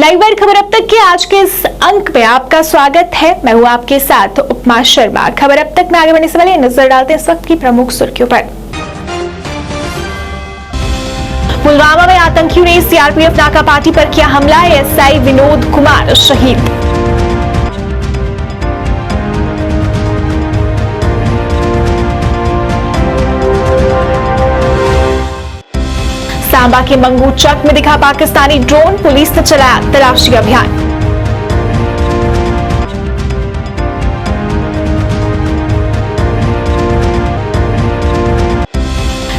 Live wire खबर अब तक के आज के इस अंक में आपका स्वागत है। मैं हूं आपके साथ उपमा शर्मा। खबर अब तक में आगे बढ़ने से पहले नजर डालते हैं इस वक्त की प्रमुख सुर्खियों पर। पुलवामा में आतंकियों ने सीआरपीएफ नाका पार्टी पर किया हमला, एसआई विनोद कुमार शहीद। सांबा के मंगू चक में दिखा पाकिस्तानी ड्रोन, पुलिस ने चलाया तलाशी अभियान।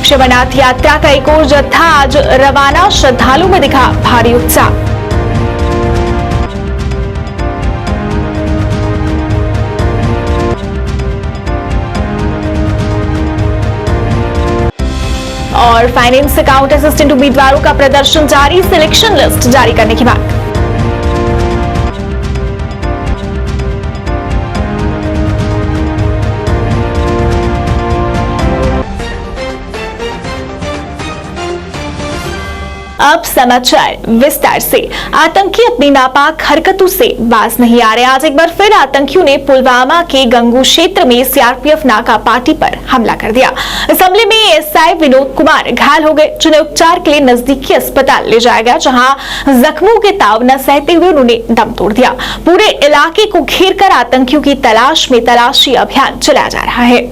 शिवनाथ यात्रा का एक और जत्था आज रवाना, श्रद्धालुओं में दिखा भारी उत्साह। और फाइनेंस अकाउंट असिस्टेंट उम्मीदवारों का प्रदर्शन जारी, सिलेक्शन लिस्ट जारी करने की मांग। अब समाचार विस्तार से। आतंकी अपनी नापाक हरकतों से बाज नहीं आ रहे। आज एक बार फिर आतंकियों ने पुलवामा के गंगू क्षेत्र में सीआरपीएफ नाका पार्टी पर हमला कर दिया। इस हमले में एसआई विनोद कुमार घायल हो गए, जिन्हें उपचार के लिए नजदीकी अस्पताल ले जाया गया, जहां जख्मों के ताव न सहते हुए उन्होंने दम तोड़ दिया। पूरे इलाके को घेर कर आतंकियों की तलाश में तलाशी अभियान चलाया जा रहा है।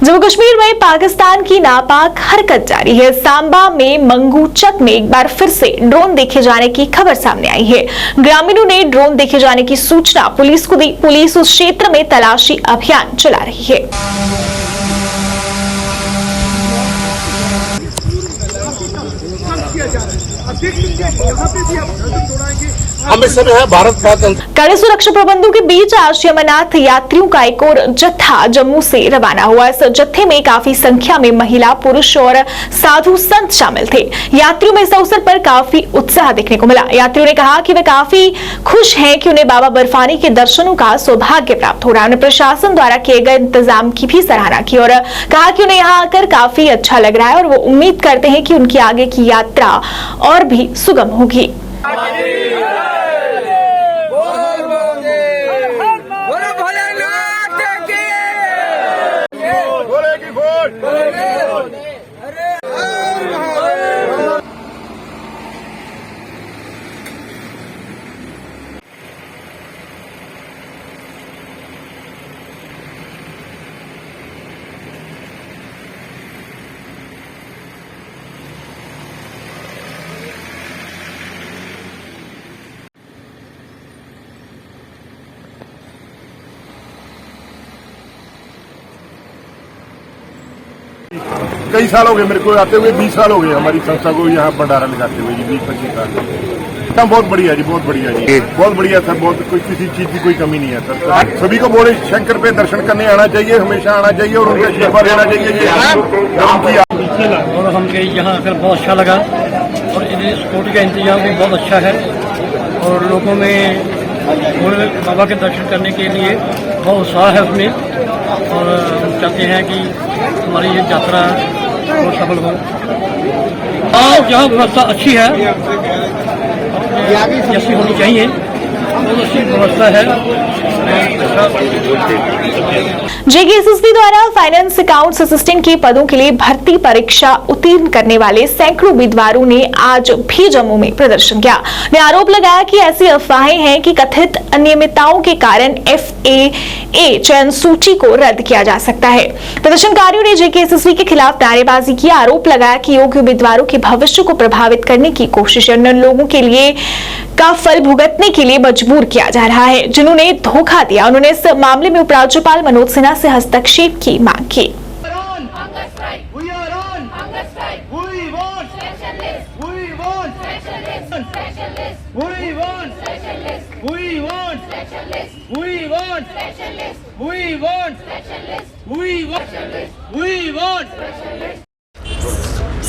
जम्मू कश्मीर में पाकिस्तान की नापाक हरकत जारी है। सांबा में मंगू चक में एक बार फिर से ड्रोन देखे जाने की खबर सामने आई है। ग्रामीणों ने ड्रोन देखे जाने की सूचना पुलिस को दी। पुलिस उस क्षेत्र में तलाशी अभियान चला रही है। भारत कड़े सुरक्षा प्रबंधों के बीच आज अमरनाथ यात्रियों का एक और जत्था जम्मू से रवाना हुआ। इस जत्थे में काफी संख्या में महिला, पुरुष और साधु संत शामिल थे। यात्रियों में इस अवसर पर काफी उत्साह देखने को मिला। यात्रियों ने कहा कि वे काफी खुश हैं कि उन्हें बाबा बर्फानी के दर्शनों का सौभाग्य प्राप्त हो रहा है। उन्हें प्रशासन द्वारा किए गए इंतजाम की भी सराहना की और कहा कि उन्हें यहाँ आकर काफी अच्छा लग रहा है और वो उम्मीद करते हैं कि उनकी आगे की यात्रा और भी सुगम होगी। कई साल हो गए मेरे को आते हुए, 20 साल हो गए हमारी संस्था को यहाँ भंडारा लगाते हुए जी, 20-25 साल। बहुत बढ़िया जी, बहुत बढ़िया जी, बहुत बढ़िया सर। बहुत कोई किसी चीज की कोई कमी नहीं है सर। सभी को बोले शंकर पे दर्शन करने आना चाहिए, हमेशा आना चाहिए और उनका आशीर्वाद लेना चाहिए। और हमको यहाँ आकर बहुत अच्छा लगा और सिक्योरिटी का इंतजाम भी बहुत अच्छा है और लोगों में भोले बाबा के दर्शन करने के लिए बहुत उत्साह है उसमें और हम चाहते हैं कि हमारी ये यात्रा बहुत सफल हो। और जहाँ व्यवस्था अच्छी है, जैसी होनी चाहिए, बहुत अच्छी व्यवस्था है। जेकेएसएसबी द्वारा फाइनेंस अकाउंट्स असिस्टेंट के पदों के लिए भर्ती परीक्षा उत्तीर्ण करने वाले सैकड़ों उम्मीदवारों ने आज भी जम्मू में प्रदर्शन किया। ने आरोप लगाया कि ऐसी अफवाहें हैं कि कथित अनियमितताओं के कारण FAA चयन सूची को रद्द किया जा सकता है। प्रदर्शनकारियों ने जेकेएसएसबी के खिलाफ नारेबाजी की, आरोप लगाया कि योग्य उम्मीदवारों के भविष्य को प्रभावित करने की कोशिश अन्य लोगों के लिए का फल भुगतने के लिए मजबूर किया जा रहा है, जिन्होंने धोखा दिया। उन्होंने इस मामले में उपराज्यपाल मनोज सिन्हा से हस्तक्षेप की मांग की। want specialists. We want specialists. We want specialists. We want specialists. We want specialists. We want specialists. We want specialists.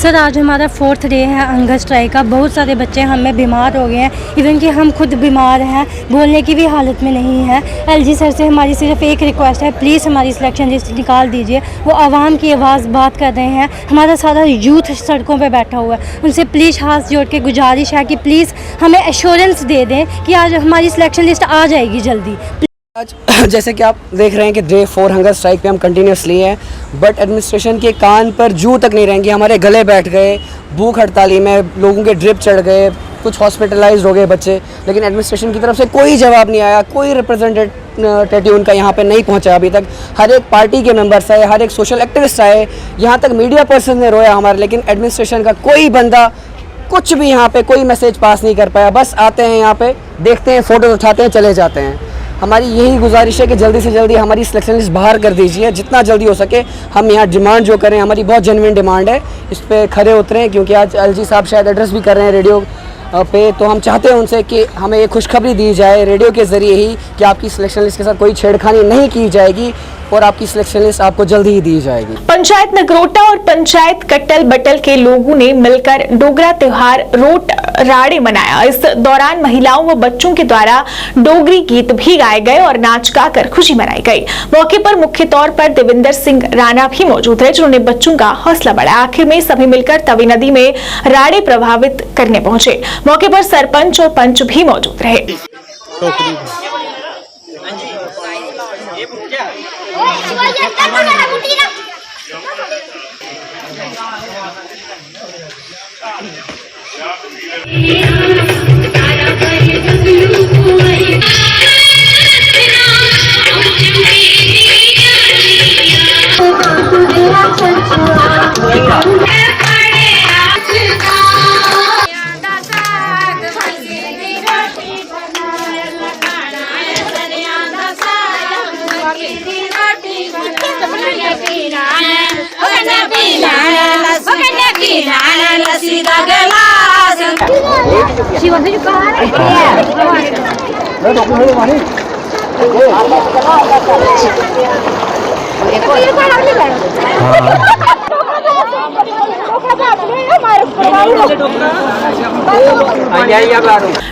Sir आज हमारा 4th डे है हंगर स्ट्राइक का। बहुत सारे बच्चे हमें बीमार हो गए हैं, इवन कि हम खुद बीमार हैं, बोलने की भी हालत में नहीं है। एलजी सर से हमारी सिर्फ एक रिक्वेस्ट है, प्लीज़ हमारी सिलेक्शन लिस्ट निकाल दीजिए। वो आवाम की आवाज़ बात कर रहे हैं, हमारा सारा यूथ सड़कों पे बैठा हुआ है। उनसे प्लीज़ हाथ जोड़ के गुजारिश है कि प्लीज़ हमें एश्योरेंस दे दें कि आज हमारी सिलेक्शन लिस्ट आ जाएगी जल्दी। आज जैसे कि आप देख रहे हैं कि डे 4 हंगर स्ट्राइक पे हम कंटिन्यूसली हैं, बट एडमिनिस्ट्रेशन के कान पर जू तक नहीं रहेंगे। हमारे गले बैठ गए, भूख हड़ताली में लोगों के ड्रिप चढ़ गए, कुछ हॉस्पिटलाइज्ड हो गए बच्चे, लेकिन एडमिनिस्ट्रेशन की तरफ से कोई जवाब नहीं आया, कोई रिप्रेजेंटेटिव उनका यहाँ पे नहीं पहुँचा अभी तक। हर एक पार्टी के मेंबर्स आए, हर एक सोशल एक्टिविस्ट आए, यहाँ तक मीडिया पर्सन ने रोया हमारे, लेकिन एडमिनिस्ट्रेशन का कोई बंदा कुछ भी यहाँ पे कोई मैसेज पास नहीं कर पाया। बस आते हैं यहाँ पे, देखते हैं, फ़ोटो उठाते हैं, चले जाते हैं। हमारी यही गुजारिश है कि जल्दी से जल्दी हमारी सिलेक्शन लिस्ट बाहर कर दीजिए, जितना जल्दी हो सके। हम यहाँ डिमांड जो करें, हमारी बहुत जेन्युइन डिमांड है, इस पर खरे उतरें, क्योंकि आज एलजी साहब शायद एड्रेस भी कर रहे हैं रेडियो पे, तो हम चाहते हैं उनसे कि हमें ये खुशखबरी दी जाए रेडियो के ज़रिए ही कि आपकी सिलेक्शन लिस्ट के साथ कोई छेड़खानी नहीं की जाएगी और आपकी सिलेक्शन लिस्ट आपको जल्दी ही दी जाएगी। पंचायत नगरोटा और पंचायत कट्टल बट्टल के लोगों ने मिलकर डोगरा त्योहार रोट राड़े मनाया। इस दौरान महिलाओं व बच्चों के द्वारा डोगरी गीत भी गाए गए और नाच गाकर खुशी मनाई गई। मौके पर मुख्य तौर पर देविंदर सिंह राणा भी मौजूद रहे, जिन्होंने बच्चों का हौसला बढ़ाया। आखिर में सभी मिलकर तवी नदी में राड़े प्रभावित करने पहुंचे। मौके पर सरपंच और पंच भी मौजूद रहे।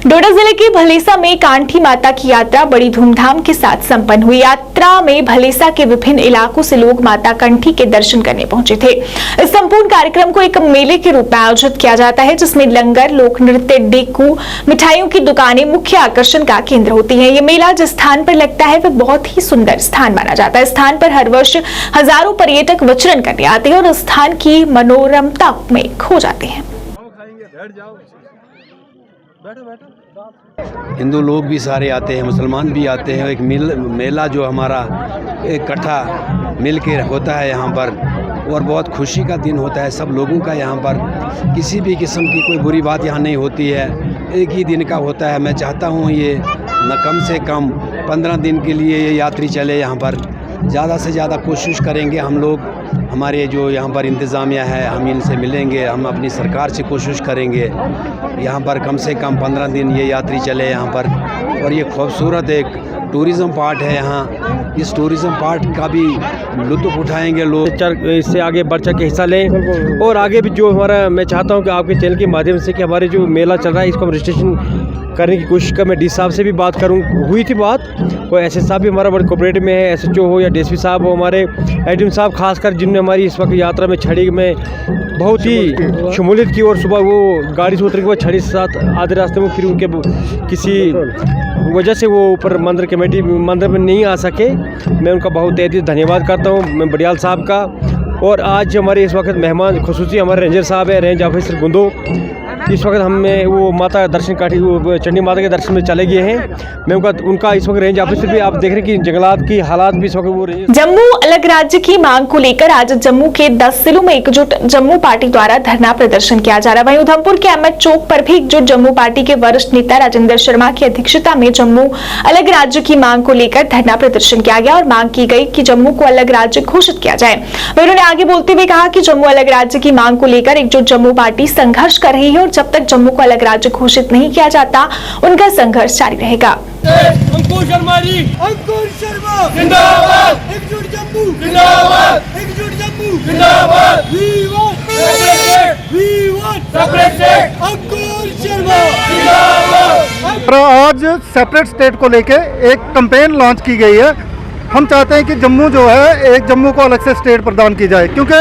डोडा जिले के भलेसा में कांठी माता की यात्रा बड़ी धूमधाम के साथ संपन्न हुई। यात्रा में भलेसा के विभिन्न इलाकों से लोग माता कंठी के दर्शन करने पहुंचे थे। इस संपूर्ण कार्यक्रम को एक मेले के रूप में आयोजित किया जाता है, जिसमें लंगर, लोक नृत्य, डेकू, मिठाइयों की दुकानें मुख्य आकर्षण का केंद्र होती है। ये मेला जिस स्थान पर लगता है वह बहुत ही सुंदर स्थान माना जाता है। स्थान पर हर वर्ष हजारों पर्यटक विचरण करने आते हैं और स्थान की मनोरमता में खो जाते हैं। हिंदू लोग भी सारे आते हैं, मुसलमान भी आते हैं। एक मेला जो हमारा इकट्ठा मिल के होता है यहाँ पर, और बहुत खुशी का दिन होता है सब लोगों का। यहाँ पर किसी भी किस्म की कोई बुरी बात यहाँ नहीं होती है, एक ही दिन का होता है। मैं चाहता हूँ ये न कम से कम 15 दिन के लिए ये यात्री चले यहाँ पर। ज़्यादा से ज़्यादा कोशिश करेंगे हम लोग, हमारे जो यहाँ पर इंतज़ामिया है, हम इनसे मिलेंगे, हम अपनी सरकार से कोशिश करेंगे यहाँ पर कम से कम 15 दिन ये यात्री चले यहाँ पर। और ये खूबसूरत एक टूरिज़्म पार्ट है यहाँ, इस टूरिज़्म पार्ट का भी लुत्फ़ उठाएंगे लोग। इससे आगे बढ़ चढ़ के हिस्सा लें और आगे भी जो हमारा, मैं चाहता हूँ कि आपके चैनल के माध्यम से कि हमारे जो मेला चल रहा है इसको हम रजिस्ट्रेशन करने की कोशिश कर। मैं डी साहब से भी बात करूँ, हुई थी बात, कोई एस साहब भी हमारा बड़े कोऑपरेटिव में है, SHO हो या DSP साहब हो, हमारे एडमिन साहब खासकर, जिनने हमारी इस वक्त यात्रा में छड़ी में बहुत ही शमूलियत की। और सुबह वो गाड़ी से उतरने के बाद छड़ी के साथ आधे रास्ते में फिर उनके किसी वजह से वो ऊपर मंदिर कमेटी मंदिर में नहीं आ सके। मैं उनका बहुत तहे दिल धन्यवाद करता हूँ, मैं बडियाल साहब का। और आज हमारे इस वक्त मेहमान खुसूसी हमारे रेंजर साहब है, रेंज ऑफिसर गुंदो। इस वक्त हमें वो माता दर्शन काठी चंडी माता के दर्शन में चले गए हैं। मैं उनका इस वक्त रेंज ऑफिसर भी, आप देख रहे हैं कि जंगलात की हालात भी इस वक्त वो रेंज। जम्मू अलग राज्य की मांग को लेकर आज जम्मू के 10 जिलों में एकजुट जम्मू पार्टी द्वारा धरना प्रदर्शन किया जा रहा है। वहीं उधमपुर के अहमद चौक पर भी एकजुट जम्मू पार्टी के वरिष्ठ नेता राजेंद्र शर्मा की अध्यक्षता में जम्मू अलग राज्य की मांग को लेकर धरना प्रदर्शन किया गया और मांग की गई कि जम्मू को अलग राज्य घोषित किया जाए। उन्होंने आगे बोलते हुए कहा कि जम्मू अलग राज्य की मांग को लेकर एकजुट जम्मू पार्टी संघर्ष कर रही है और जब तक जम्मू को अलग राज्य घोषित नहीं किया जाता उनका संघर्ष जारी रहेगा। अंकुर शर्मा जी, अंकुर शर्मा जिंदाबाद, एकजुट जम्मू जिंदाबाद, एकजुट जम्मू जिंदाबाद, वी वांट सेपरेट स्टेट, अंकुर शर्मा जिंदाबाद। आज सेपरेट स्टेट को लेके एक कैंपेन लॉन्च की गई है। हम चाहते हैं कि जम्मू जो है एक जम्मू को अलग से स्टेट प्रदान की जाए, क्योंकि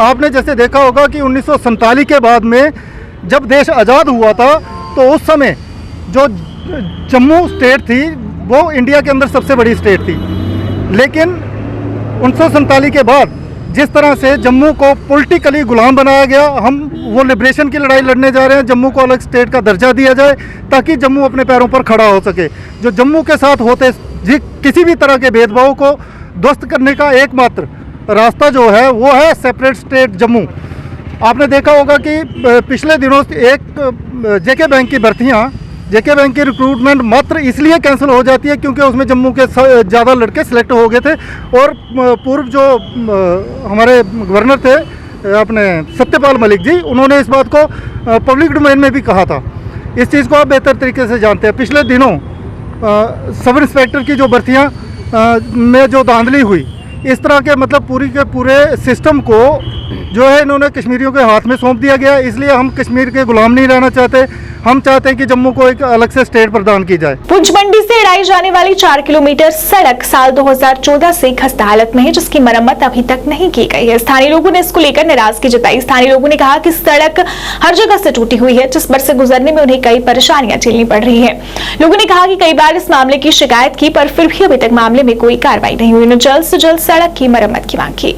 आपने जैसे देखा होगा कि 1947 के बाद में जब देश आज़ाद हुआ था तो उस समय जो जम्मू स्टेट थी वो इंडिया के अंदर सबसे बड़ी स्टेट थी। लेकिन 1947 के बाद जिस तरह से जम्मू को पॉलिटिकली गुलाम बनाया गया, हम वो लिबरेशन की लड़ाई लड़ने जा रहे हैं। जम्मू को अलग स्टेट का दर्जा दिया जाए ताकि जम्मू अपने पैरों पर खड़ा हो सके। जो जम्मू के साथ होते किसी भी तरह के भेदभाव को ध्वस्त करने का एकमात्र रास्ता जो है वो है सेपरेट स्टेट जम्मू। आपने देखा होगा कि पिछले दिनों एक जेके बैंक की भर्तियाँ, जेके बैंक की रिक्रूटमेंट मात्र इसलिए कैंसिल हो जाती है क्योंकि उसमें जम्मू के ज़्यादा लड़के सिलेक्ट हो गए थे। और पूर्व जो हमारे गवर्नर थे अपने सत्यपाल मलिक जी, उन्होंने इस बात को पब्लिक डोमेन में भी कहा था। इस चीज़ को आप बेहतर तरीके से जानते हैं। पिछले दिनों सब इंस्पेक्टर की जो भर्तियाँ में जो धांधली हुई, इस तरह के मतलब पूरी के पूरे सिस्टम को जो है इन्होंने कश्मीरियों के हाथ में सौंप दिया गया। इसलिए हम कश्मीर के गुलाम नहीं रहना चाहते। हम चाहते हैं कि जम्मू को एक अलग से स्टेट प्रदान की जाए। पुंछ मंडी से अड़ाई जाने वाली 4 किलोमीटर सड़क साल 2014 से खस्ता हालत में है, जिसकी मरम्मत अभी तक नहीं की गई है। स्थानीय लोगों ने इसको लेकर नाराजगी जताई। स्थानीय लोगों ने कहा कि सड़क हर जगह से टूटी हुई है, जिस पर से गुजरने में उन्हें कई परेशानियां झेलनी पड़ रही है। लोगों ने कहा कि कई बार इस मामले की शिकायत की, पर फिर भी अभी तक मामले में कोई कार्रवाई नहीं हुई। उन्होंने जल्द से जल्द सड़क की मरम्मत की मांग की।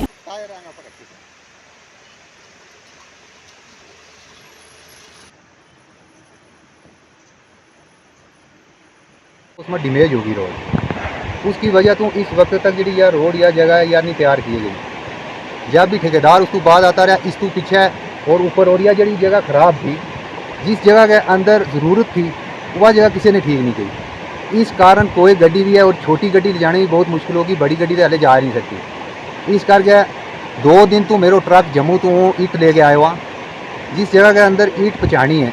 उसमें डैमेज होगी रोड, उसकी वजह तो इस वक्त तक जी या रोड या जगह या नहीं तैयार की गई। जब भी ठेकेदार उसको बाद आता रहा, इस तो पीछे और ऊपर और या जी जगह ख़राब थी, जिस जगह के अंदर ज़रूरत थी वह जगह किसी ने ठीक नहीं की। इस कारण कोई गड्डी भी है और छोटी गड्डी ले जाने की बहुत मुश्किल होगी, बड़ी गड्डी तो हले जा नहीं सकती। इस करके 2 दिन तो मेरा ट्रक जम्मू तो ईट ले के आया हुआ, जिस जगह के अंदर ईट पहुँचानी है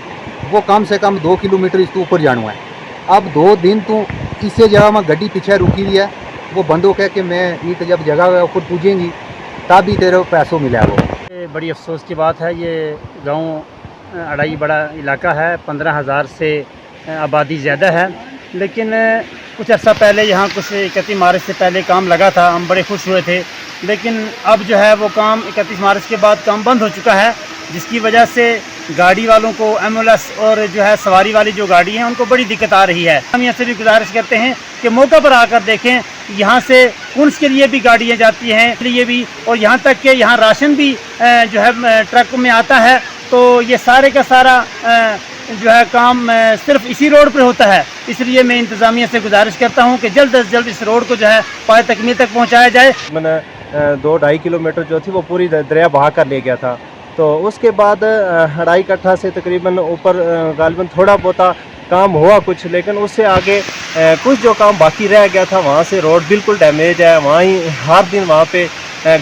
वो कम से कम 2 किलोमीटर इसके ऊपर जाना है। अब 2 दिन तो इसे जगह में गड्डी पीछे रुकी हुई है, वो बंदों कह के मैं ईट जब जगह ऊपर पूजेंगी तब ही तेरे पैसों मिला वो। ये बड़ी अफसोस की बात है। ये गांव अड़ाई बड़ा इलाका है, 15,000 से आबादी ज़्यादा है। लेकिन कुछ अर्सा पहले यहाँ कुछ 31 मार्च से पहले काम लगा था, हम बड़े खुश हुए थे। लेकिन अब जो है वो काम 31 मार्च के बाद काम बंद हो चुका है, जिसकी वजह से गाड़ी वालों को, एम्बुलेंस और जो है सवारी वाली जो गाड़ी हैं उनको बड़ी दिक्कत आ रही है। हम यहाँ से भी गुजारिश करते हैं कि मौका पर आकर देखें, यहाँ से पुंछ के लिए भी गाड़ियाँ जाती हैं लिए भी, और यहाँ तक कि यहाँ राशन भी जो है ट्रक में आता है। तो ये सारे का सारा जो है काम सिर्फ इसी रोड पर होता है। इसलिए मैं इंतज़ामिया से गुजारिश करता हूँ कि जल्द से जल्द इस रोड को जो है पाए तकमील तक पहुँचाया जाए। मैंने 2-2.5 किलोमीटर जो थी वो पूरी दरिया बहा कर ले गया था। तो उसके बाद 2.5 कट्ठा से तकरीबन ऊपर गालिबन थोड़ा बहुत काम हुआ कुछ, लेकिन उससे आगे कुछ जो काम बाकी रह गया था वहाँ से रोड बिल्कुल डैमेज है। वहाँ ही हर दिन वहाँ पे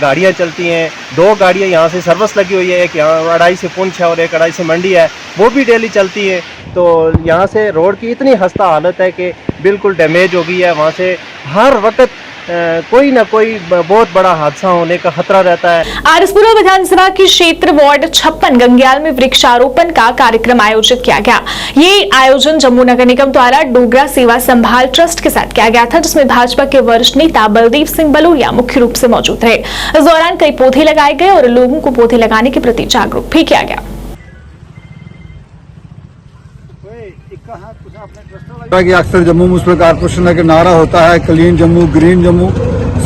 गाड़ियाँ चलती हैं। 2 गाड़ियाँ यहाँ से सर्विस लगी हुई है, एक यहाँ अड़ाई से पुंछ है और एक अड़ाई से मंडी है, वो भी डेली चलती है। तो यहाँ से रोड की इतनी खस्ता हालत है कि बिल्कुल डैमेज हो गई है। वहाँ से हर वक्त कोई ना कोई बहुत बड़ा हादसा होने का खतरा रहता है। आरसपुरा विधानसभा की क्षेत्र वार्ड 56 गंग्याल में वृक्षारोपण का कार्यक्रम आयोजित किया गया। ये आयोजन जम्मू नगर निगम द्वारा डोगरा सेवा संभाल ट्रस्ट के साथ किया गया था, जिसमें भाजपा के वरिष्ठ नेता बलदेव सिंह बलूरिया मुख्य रूप से मौजूद रहे। इस दौरान कई पौधे लगाए गए और लोगों को पौधे लगाने के प्रति जागरूक भी किया गया। कि अक्सर जम्मू म्यूनिसिपल कॉर्पोरेशन का नारा होता है क्लीन जम्मू, ग्रीन जम्मू।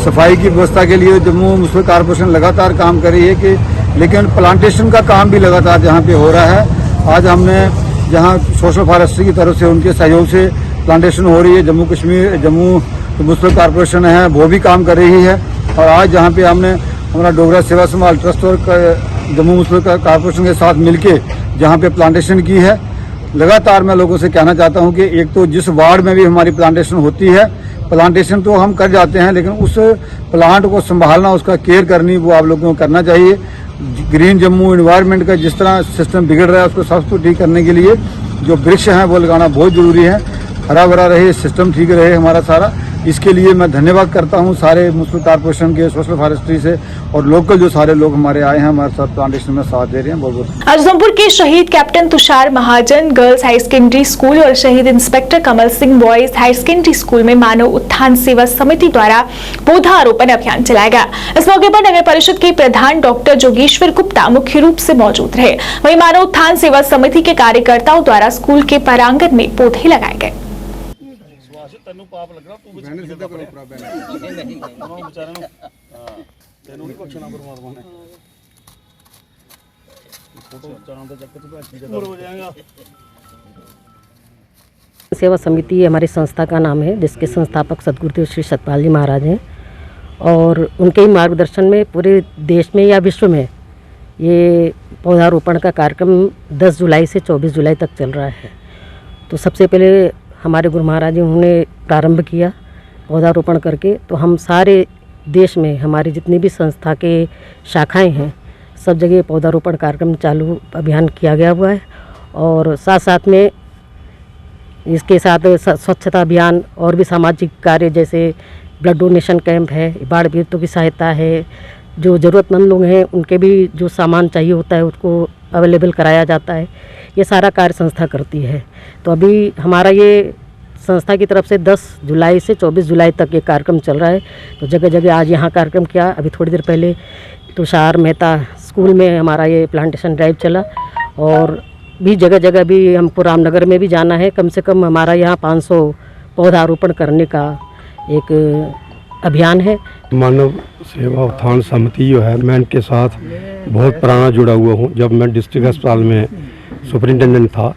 सफाई की व्यवस्था के लिए जम्मू म्यूनिसिपल कॉर्पोरेशन लगातार काम कर रही है कि लेकिन प्लांटेशन का काम भी लगातार जहाँ पे हो रहा है। आज हमने जहाँ सोशल फॉरेस्ट्री की तरफ से उनके सहयोग से प्लांटेशन हो रही है, जम्मू म्यूनिसिपल कॉर्पोरेशन है वो भी काम कर रही है। और आज जहाँ पे हमने हमारा डोगरा सेवा संभाल ट्रस्ट और जम्मू म्यूनिसिपल कॉर्पोरेशन के साथ मिलके जहाँ पे प्लांटेशन की है, लगातार मैं लोगों से कहना चाहता हूं कि एक तो जिस वार्ड में भी हमारी प्लांटेशन होती है, प्लांटेशन तो हम कर जाते हैं, लेकिन उस प्लांट को संभालना, उसका केयर करनी, वो आप लोगों को करना चाहिए। ग्रीन जम्मू एनवायरनमेंट का जिस तरह सिस्टम बिगड़ रहा है उसको साफ सुथरा ठीक करने के लिए जो वृक्ष हैं वो लगाना बहुत ज़रूरी है। हरा भरा रहे, सिस्टम ठीक रहे हमारा सारा। इसके लिए मैं धन्यवाद करता हूं सारे मुस्लिम कॉर्पोरेशन के, सोशल फॉरेस्ट्री से और लोकल जो सारे लोग हमारे आए हैं हमारे साथ प्लांटेशन में साथ दे रहे हैं। बहुत बहुत आज उधमपुर के शहीद captain Tushar Mahajan girls high secondary school और शहीद inspector Kamal Singh boys high secondary school में मानव उत्थान सेवा समिति द्वारा पौधारोपण अभियान चलाया गया। इस मौके पर नगर परिषद के प्रधान डॉक्टर जोगेश्वर गुप्ता मुख्य रूप से मौजूद रहे। वहीं मानव उत्थान सेवा समिति के कार्यकर्ताओं द्वारा स्कूल के प्रांगण में पौधे लगाए गए। सेवा समिति हमारी संस्था का नाम है, जिसके संस्थापक सदगुरुदेव श्री सतपाल जी महाराज हैं और उनके ही मार्गदर्शन में पूरे देश में या विश्व में ये पौधारोपण का कार्यक्रम 10 जुलाई से 24 जुलाई तक चल रहा है। तो सबसे पहले हमारे गुरु महाराज जी उन्होंने प्रारंभ किया पौधारोपण करके, तो हम सारे देश में हमारी जितनी भी संस्था के शाखाएं हैं सब जगह पौधारोपण कार्यक्रम चालू अभियान किया गया हुआ है। और साथ साथ में इसके साथ स्वच्छता अभियान और भी सामाजिक कार्य जैसे ब्लड डोनेशन कैंप है, बाढ़ पीड़ितों की सहायता है, जो ज़रूरतमंद लोग हैं उनके भी जो सामान चाहिए होता है उसको अवेलेबल कराया जाता है। ये सारा कार्य संस्था करती है। तो अभी हमारा ये संस्था की तरफ से 10 जुलाई से 24 जुलाई तक ये कार्यक्रम चल रहा है। तो जगह जगह आज यहाँ कार्यक्रम किया। अभी थोड़ी देर पहले तुषार मेहता स्कूल में हमारा ये प्लांटेशन ड्राइव चला और भी जगह जगह भी हमको रामनगर में भी जाना है। कम से कम हमारा यहाँ 500 पौधारोपण करने का एक अभियान है। मानव सेवा उत्थान समिति जो है मैं इनके साथ बहुत पुराना जुड़ा हुआ हूँ। जब मैं डिस्ट्रिक्ट अस्पताल में सुपरिटेंडेंट था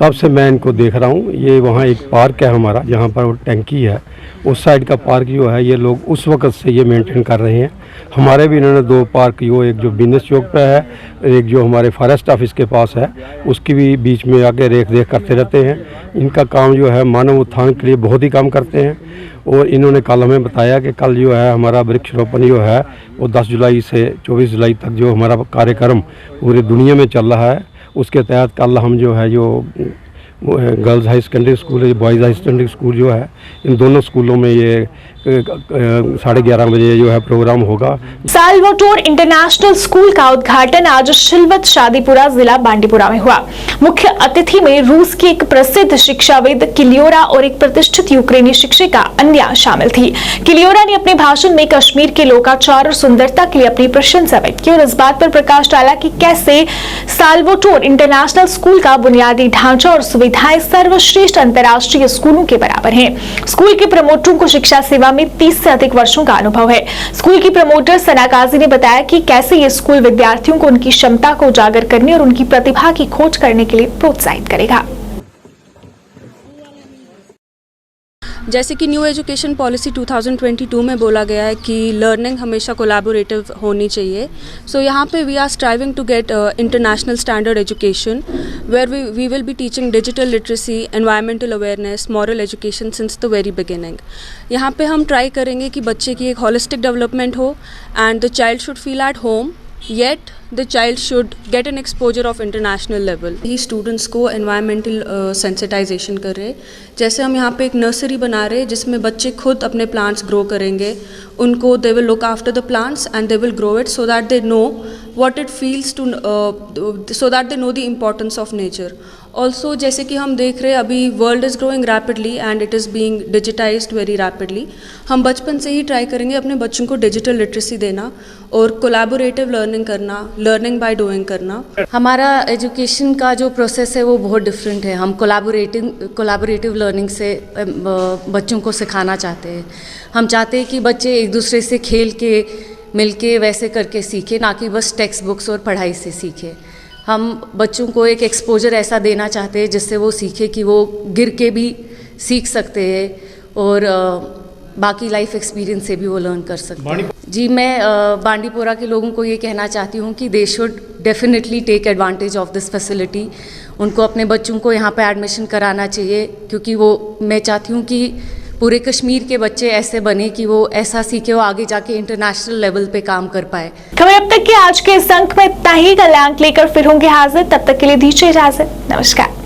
तब से मैं इनको देख रहा हूँ। ये वहाँ एक पार्क है हमारा जहाँ पर वो टैंकी है, उस साइड का पार्क जो है ये लोग उस वक़्त से ये मेंटेन कर रहे हैं। हमारे भी इन्होंने 2 पार्क, यो एक जो बिजनेस चौक पे है, एक जो हमारे फॉरेस्ट ऑफिस के पास है, उसकी भी बीच में आके रेख देख करते रहते हैं। इनका काम जो है मानव उत्थान के लिए बहुत ही काम करते हैं। और इन्होंने कल हमें बताया कि कल जो है हमारा वृक्षारोपण जो है वो 10 जुलाई से 24 जुलाई तक जो हमारा कार्यक्रम पूरी दुनिया में चल रहा है, उसके तहत कल हम जो है जो गर्ल्स हाई सेकेंडरी स्कूल है, बॉयज़ हाई सेकेंडरी स्कूल जो है, इन दोनों स्कूलों में ये 11:30 बजे जो है प्रोग्राम होगा। साल्वाटोर इंटरनेशनल स्कूल का उद्घाटन आज शिलवत शादीपुरा जिला बांडीपुरा में हुआ। मुख्य अतिथि में रूस की एक प्रसिद्ध शिक्षाविद किलियोरा और एक प्रतिष्ठित यूक्रेनी शिक्षिका अन्या शामिल थी। किलियोरा ने अपने भाषण में कश्मीर के लोकाचार और सुंदरता के लिए अपनी प्रशंसा व्यक्त की और इस बात पर प्रकाश डाला कि कैसे साल्वाटोर इंटरनेशनल स्कूल का बुनियादी ढांचा और सुविधाएं सर्वश्रेष्ठ अंतर्राष्ट्रीय स्कूलों के बराबर हैं। स्कूल के प्रमोटरों को शिक्षा सेवा में 30 से अधिक वर्षों का अनुभव है। स्कूल की प्रमोटर सना काजी ने बताया कि कैसे ये स्कूल विद्यार्थियों को उनकी क्षमता को उजागर करने और उनकी प्रतिभा की खोज करने के लिए प्रोत्साहित करेगा। जैसे कि न्यू एजुकेशन पॉलिसी 2022 में बोला गया है कि लर्निंग हमेशा कोलैबोरेटिव होनी चाहिए। सो यहाँ पे we are striving to get international standard education where we will be teaching digital literacy, environmental awareness, moral education since the very beginning. यहाँ पे हम ट्राई करेंगे कि बच्चे की एक होलिस्टिक डेवलपमेंट हो and the child should feel at home yet the child should get an exposure of international level। He students को एनवायरमेंटल सेंसिटाइजेशन कर रहे हैं। जैसे हम यहाँ पे एक नर्सरी बना रहे हैं जिसमें बच्चे खुद अपने प्लांट्स ग्रो करेंगे, उनको they will look after the plants and they will grow it so that they know what it feels to so that they know the importance of nature। Also जैसे कि हम देख रहे हैं अभी world is growing rapidly and it is being digitised very rapidly. हम बचपन से ही ट्राई करेंगे अपने बच्चों को डिजिटल लिटरेसी देना और कोलैबोरेटिव लर्निंग करना, लर्निंग बाय डूइंग करना। हमारा एजुकेशन का जो प्रोसेस है वो बहुत डिफरेंट है। हम कोलैबोरेटिव लर्निंग से बच्चों को सिखाना चाहते हैं। हम चाहते हैं कि बच्चे एक दूसरे से खेल के मिलके वैसे करके सीखे, ना कि बस टेक्स्ट बुक्स और पढ़ाई से सीखे। हम बच्चों को एक एक्सपोजर ऐसा देना चाहते हैं जिससे वो सीखे कि वो गिर के भी सीख सकते हैं और बाकी लाइफ एक्सपीरियंस से भी वो लर्न कर सकते हैं। जी, मैं बांडीपुरा के लोगों को ये कहना चाहती हूँ कि they should definitely take advantage of this facility. उनको अपने बच्चों को यहाँ पे एडमिशन कराना चाहिए क्योंकि वो मैं चाहती हूँ कि पूरे कश्मीर के बच्चे ऐसे बने कि वो ऐसा सीखे, वो आगे जाके इंटरनेशनल लेवल पे काम कर पाए। खबर अब तक के आज के इस अंक में इतना ही। कल अंक लेकर फिर होंगे हाजिर, तब तक के लिए दीजिए इजाजत। नमस्कार।